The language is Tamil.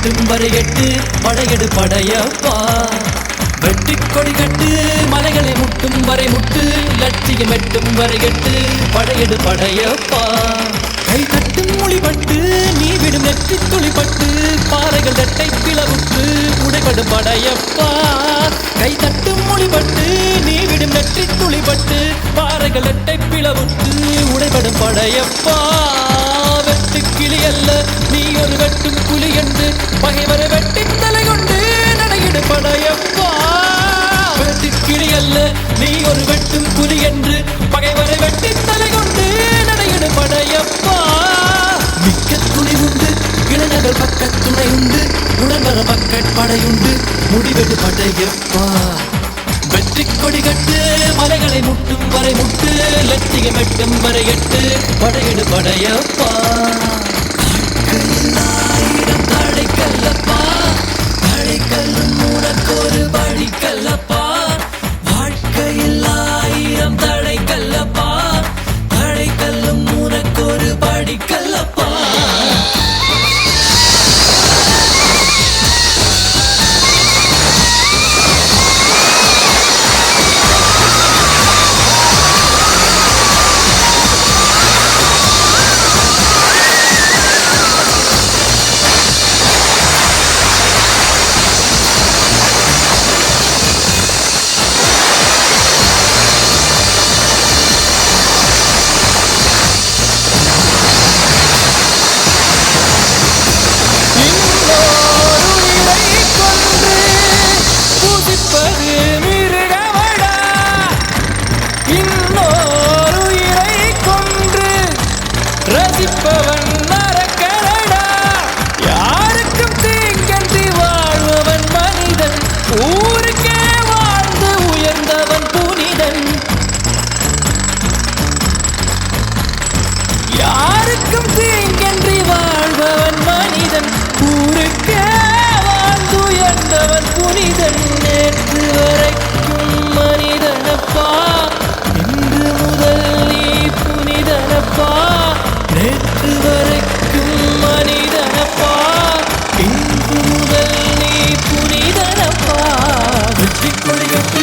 எட்டும் வரை எட்டு படையெடு படையப்பா. வெட்டி கொடி கட்டு மலைகளை முட்டும் வரை முட்டு லட்சியம் எட்டும் வரை எட்டு படையெடு படையப்பா. கை தட்டும் மொழிபட்டு நீ விடும் நெற்றி துளிப்பட்டு பாறைகள் தட்டை பிளவுற்று உடைபடும் படையப்பா. கை தட்டும் மொழிபட்டு நீ விடும் நெற்றி துளிப்பட்டு பாறைகள் தட்டை பிளவுற்று உடைபடும் படையப்பா. வெட்டு கிளி அல்ல நீ ஒரு வெட்டும் புலி என்று பகைவரை வெட்டி தலை கொண்டு நடையிடு படையப்பா. வெட்டு கிளி அல்ல நீ ஒரு வெட்டும் புலி என்று பகைவரை வெட்டி தலை கொண்டு நடையிடு படையப்பா. மிக்க துணை உண்டு இளைஞர்கள் பக்க துணை உண்டு உடம்பர மக்கள் படையுண்டு முடிவெடு படையப்பா. வெற்றி கொடி கட்டு மலைகளை முட்டும் வரை முட்டு லட்சியம் எட்டும் வரை எட்டு படையெடு படையப்பா. ஆயிரம் தடைக்கல்லப்பா தடைக்கல்லும் உனக்கொரு வழிக்கல்லப்பா. வாழ்க்கையில் ஆயிரம் தடைக்கல்லப்பா தடைக்கல்லும் உனக்கொரு படிக்கல்லப்பா. ரசிப்பவன் நரக்கரடா யாருக்கும் தீங்கன்றி வாழ்பவன் மனிதன் ஊருக்கே வாழ்ந்து உயர்ந்தவன் புனிதன். யாருக்கும் தீங்கன்றி வாழ்பவன் மனிதன் ஊருக்கே வாழ்ந்து உயர்ந்தவன் புனிதன். நேற்று வரைக்கும் மனிதனப்பா இன்று முதல் நீ புனிதனப்பா. நேற்று வரைக்கும் மனிதனப்பா இன்று முதல் நீ புனிதனப்பா. வெற்றி கொடி கட்டு